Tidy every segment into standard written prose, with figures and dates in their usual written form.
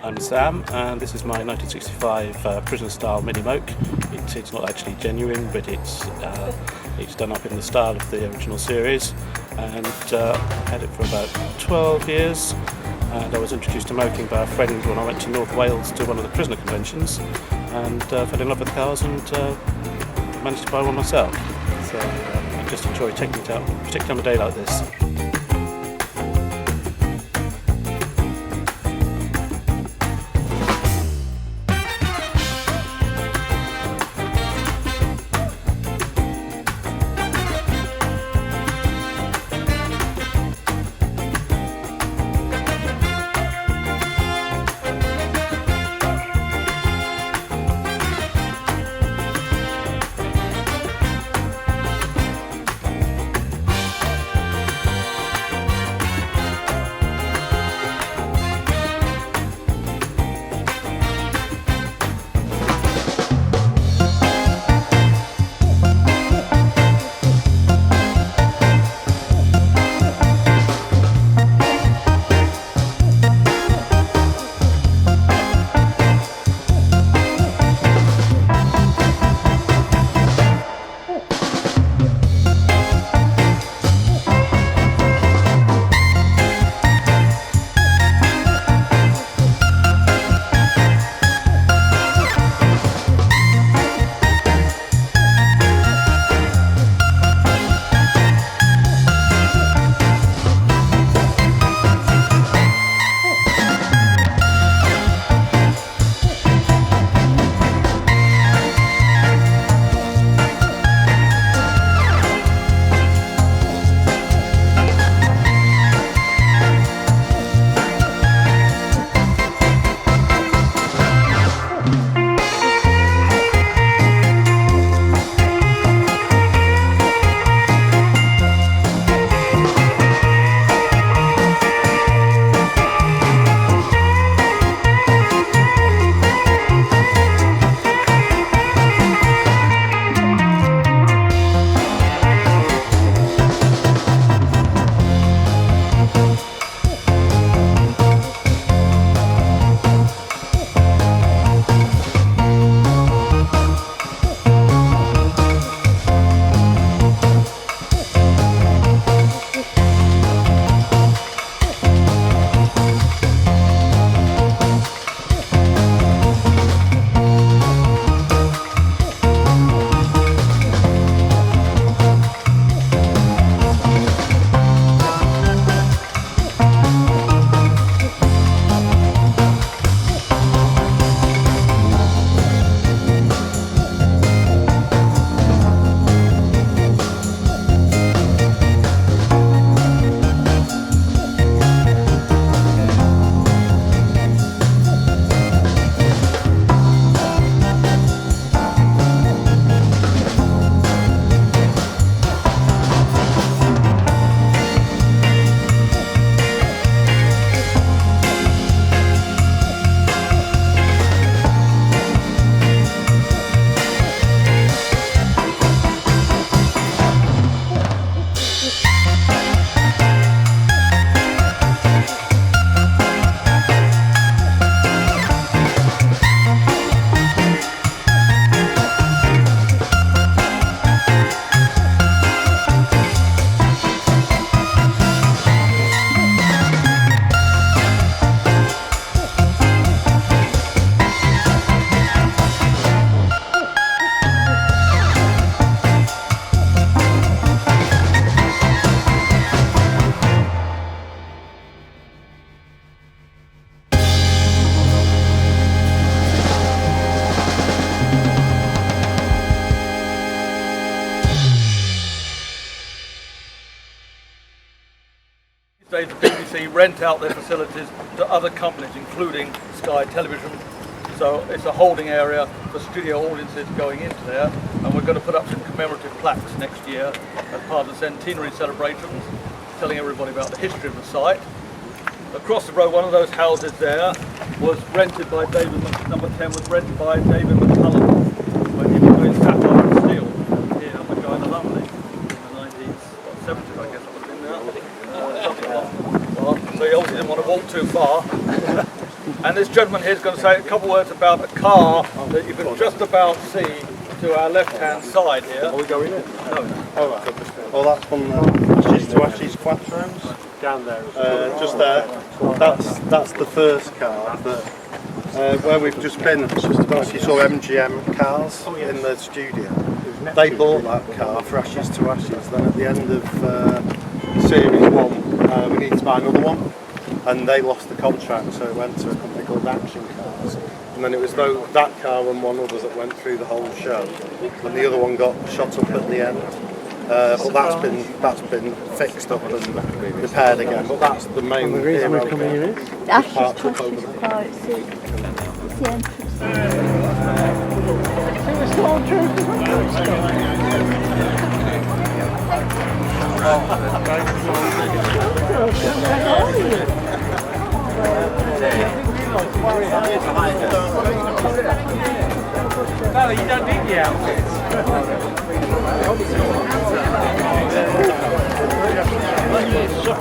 I'm Sam, and this is my 1965 prison-style mini-moke. It's not actually genuine, but it's done up in the style of the original series, and I had it for about 12 years. And I was introduced to moking by a friend when I went to North Wales to one of the prisoner conventions, and fell in love with cars and managed to buy one myself. So I just enjoy taking it out, particularly on a day like this. The BBC rent out their facilities to other companies, including Sky Television. So it's a holding area for studio audiences going into there, and we're going to put up some commemorative plaques next year as part of the centenary celebrations, telling everybody about the history of the site. Across the road, one of those houses there was rented by number 10 was rented by David McCullum when he was doing sapphire and steel here on the China Lumley in the 1970s, I guess it would have been now. So he obviously didn't want to walk too far. And this gentleman here is going to say a couple words about a car that you can just about see to our left-hand side here. Are we going in? No. Oh, right. Well, that's from Ashes to Ashes classrooms. Down there. Just there. That's the first car that where we've just been. It's just about, you saw MGM cars in the studio. They bought that car for Ashes to Ashes. Then at the end of Series 1, we needed to buy another one, and they lost the contract, so it went to a company called Action Cars. And then it was that car and one other that went through the whole show, and the other one got shot up at the end. But that's been fixed up and repaired again. But that's the main hero car. Ashes to Ashes car, it's the entrance. No, you don't need the outfits.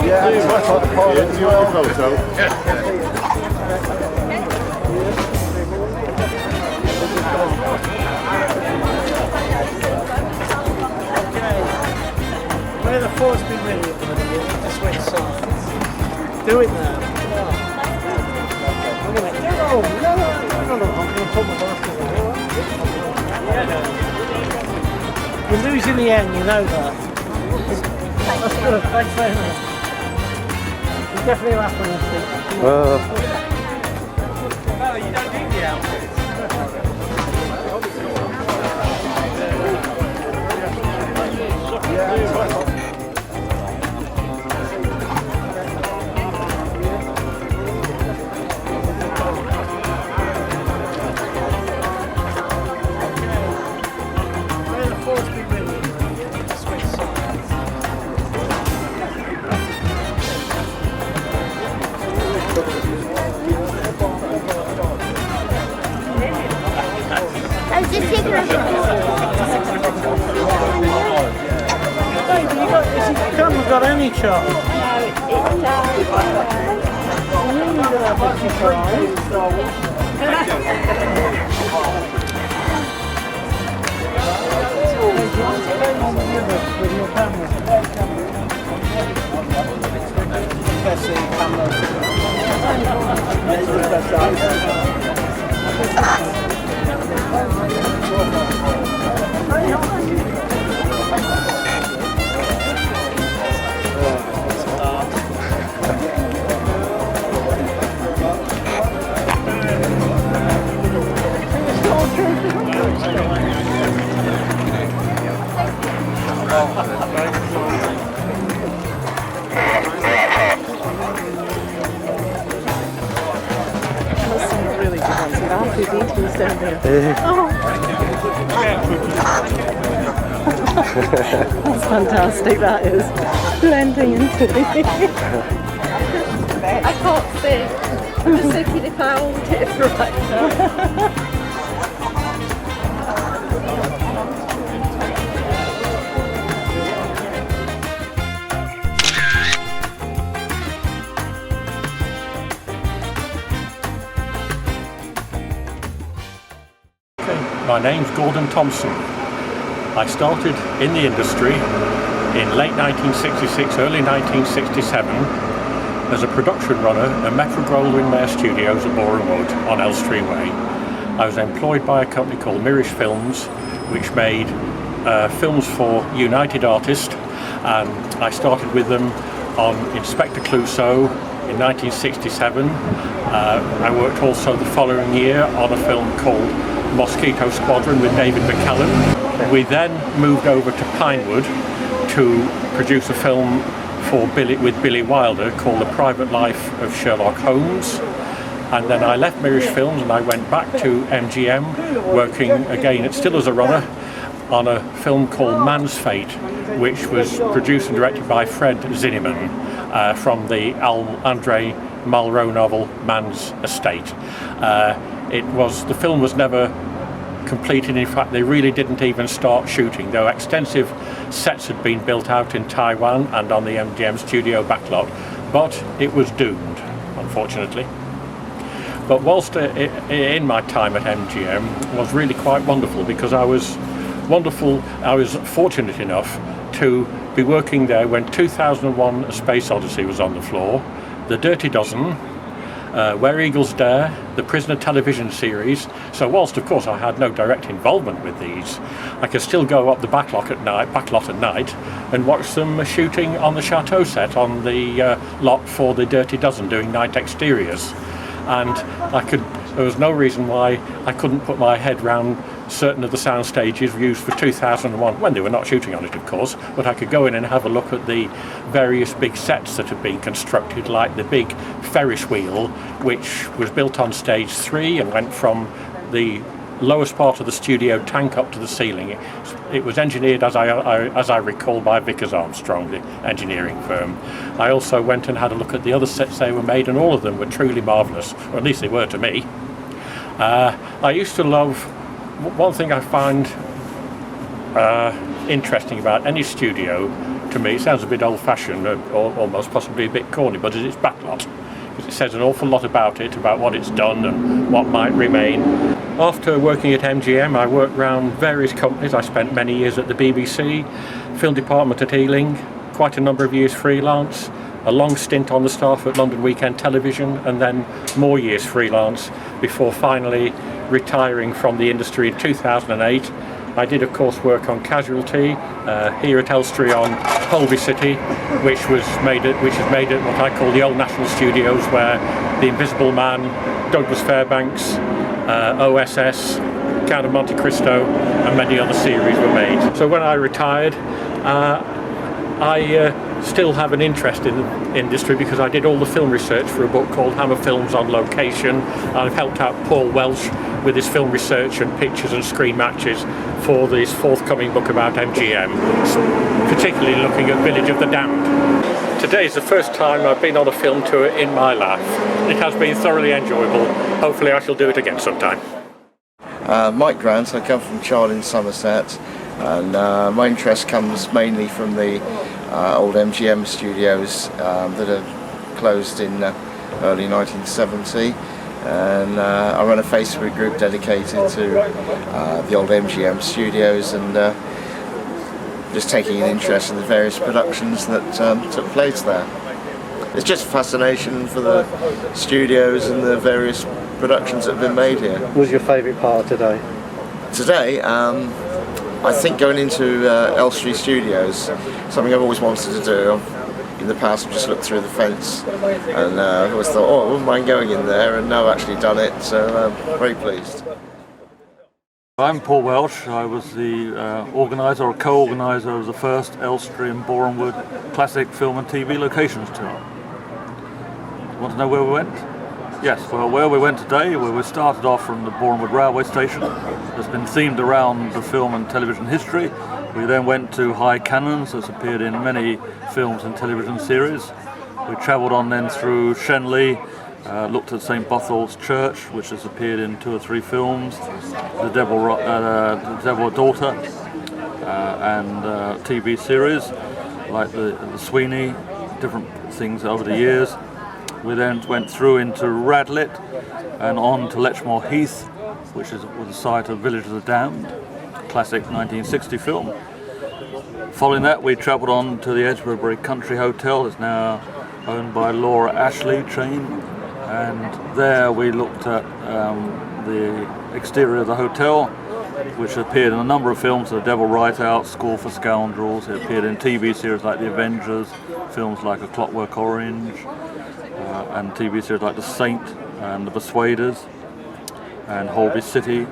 Yeah, it's like the part of the photo. Where the force be really at the minute, just went soft. Do it now. I'm going to put my glasses on. You're losing the end, you know that. That's good, thanks very much. You definitely laugh when you see. No, you don't need the outfits. Haven't got any charge. That's fantastic, that is. Blending into it. I can't see. I'm just thinking if I hold it right now. My name's Gordon Thompson. I started in the industry in late 1966, early 1967 as a production runner at Metro-Goldwyn-Mayer Studios at Boreham Wood on Elstree Way. I was employed by a company called myRish Films, which made films for United Artists, and I started with them on Inspector Clouseau in 1967. I worked also the following year on a film called Mosquito Squadron with David McCallum. We then moved over to Pinewood to produce a film with Billy Wilder called The Private Life of Sherlock Holmes. And then I left myRish Films and I went back to MGM, working again, still as a runner, on a film called Man's Fate, which was produced and directed by Fred Zinnemann from the Andre Malraux novel Man's Estate. The film was never completed. In fact, they really didn't even start shooting, though extensive sets had been built out in Taiwan and on the MGM studio backlot, but it was doomed, unfortunately. But whilst in my time at MGM was really quite wonderful, because I was fortunate enough to be working there when 2001 A Space Odyssey was on the floor, The Dirty Dozen, Where Eagles Dare, the Prisoner television series. So whilst of course I had no direct involvement with these, I could still go up the backlot at night and watch them shooting on the Chateau set on the lot for The Dirty Dozen, doing night exteriors. And there was no reason why I couldn't put my head round certain of the sound stages used for 2001, when they were not shooting on it of course, but I could go in and have a look at the various big sets that had been constructed, like the big Ferris wheel, which was built on stage 3 and went from the lowest part of the studio tank up to the ceiling. It was engineered, as I recall, by Vickers Armstrong, the engineering firm. I also went and had a look at the other sets they were made, and all of them were truly marvellous, or at least they were to me. I used to love, one thing I find interesting about any studio, to me, it sounds a bit old-fashioned or almost possibly a bit corny, but it's its backlot. Because it says an awful lot about it, about what it's done and what might remain. After working at MGM, I worked around various companies. I spent many years at the BBC, film department at Ealing, quite a number of years freelance, a long stint on the staff at London Weekend Television, and then more years freelance before finally retiring from the industry in 2008. I did of course work on Casualty here at Elstree on Holby City, which is made at what I call the old National Studios, where The Invisible Man, Douglas Fairbanks, OSS, Count of Monte Cristo and many other series were made. So when I retired, I still have an interest in the industry because I did all the film research for a book called Hammer Films on Location. I've helped out Paul Welsh with his film research and pictures and screen matches for this forthcoming book about MGM, particularly looking at Village of the Damned. Today is the first time I've been on a film tour in my life. It has been thoroughly enjoyable. Hopefully I shall do it again sometime. Mike Grant, I come from Chard in Somerset, and my interest comes mainly from the old MGM studios that are closed in early 1970, and I run a Facebook group dedicated to the old MGM studios, and just taking an interest in the various productions that took place there. It's just a fascination for the studios and the various productions that have been made here. What was your favourite part of today? Today, I think going into Elstree Studios, something I've always wanted to do. In the past I've just looked through the fence and I've always thought, oh, I wouldn't mind going in there, and now I've actually done it, so I'm very pleased. I'm Paul Welsh. I was the organiser or co-organiser of the first Elstree and Borehamwood classic film and TV locations tour. Want to know where we went? Yes, well, where we went today, we started off from the Borehamwood railway station. It's been themed around the film and television history. We then went to High Cannons, that's appeared in many films and television series. We travelled on then through Shenley, looked at St Bothol's Church, which has appeared in 2 or 3 films, The Devil Daughter, and TV series like the Sweeney, different things over the years. We then went through into Radlett and on to Letchmore Heath, which was the site of Village of the Damned, classic 1960 film. Following that, we travelled on to the Edgeworthbury Country Hotel. It's now owned by Laura Ashley chain, and there we looked at the exterior of the hotel, which appeared in a number of films: The Devil Right Out, Score for Scoundrels. It appeared in TV series like The Avengers, films like A Clockwork Orange, and TV series like The Saint and The Persuaders and Holby City.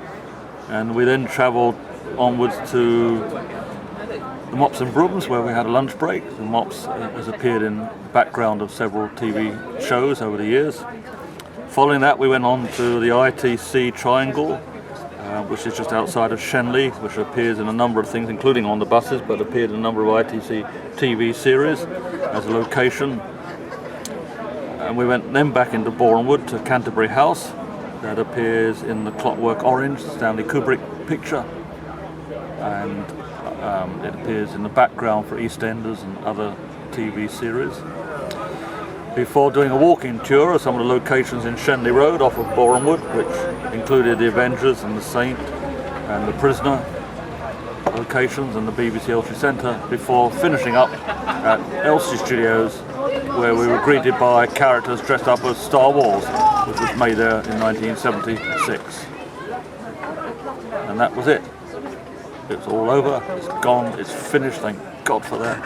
And we then travelled onwards to the Mops and Brooms, where we had a lunch break. The Mops has appeared in the background of several TV shows over the years. Following that, we went on to the Itc Triangle, which is just outside of Shenley, which appears in a number of things, including on the buses, but appeared in a number of ITC TV series as a location. And we went then back into Borehamwood to Canterbury House, that appears in the Clockwork Orange, Stanley Kubrick picture, and it appears in the background for EastEnders and other TV series. before doing a walking tour of some of the locations in Shenley Road off of Borehamwood, which included the Avengers and the Saint and the Prisoner locations and the BBC Elstree Centre, before finishing up at Elstree Studios, where we were greeted by characters dressed up as Star Wars, which was made there in 1976. And that was it. It's all over, it's gone, it's finished, thank God for that.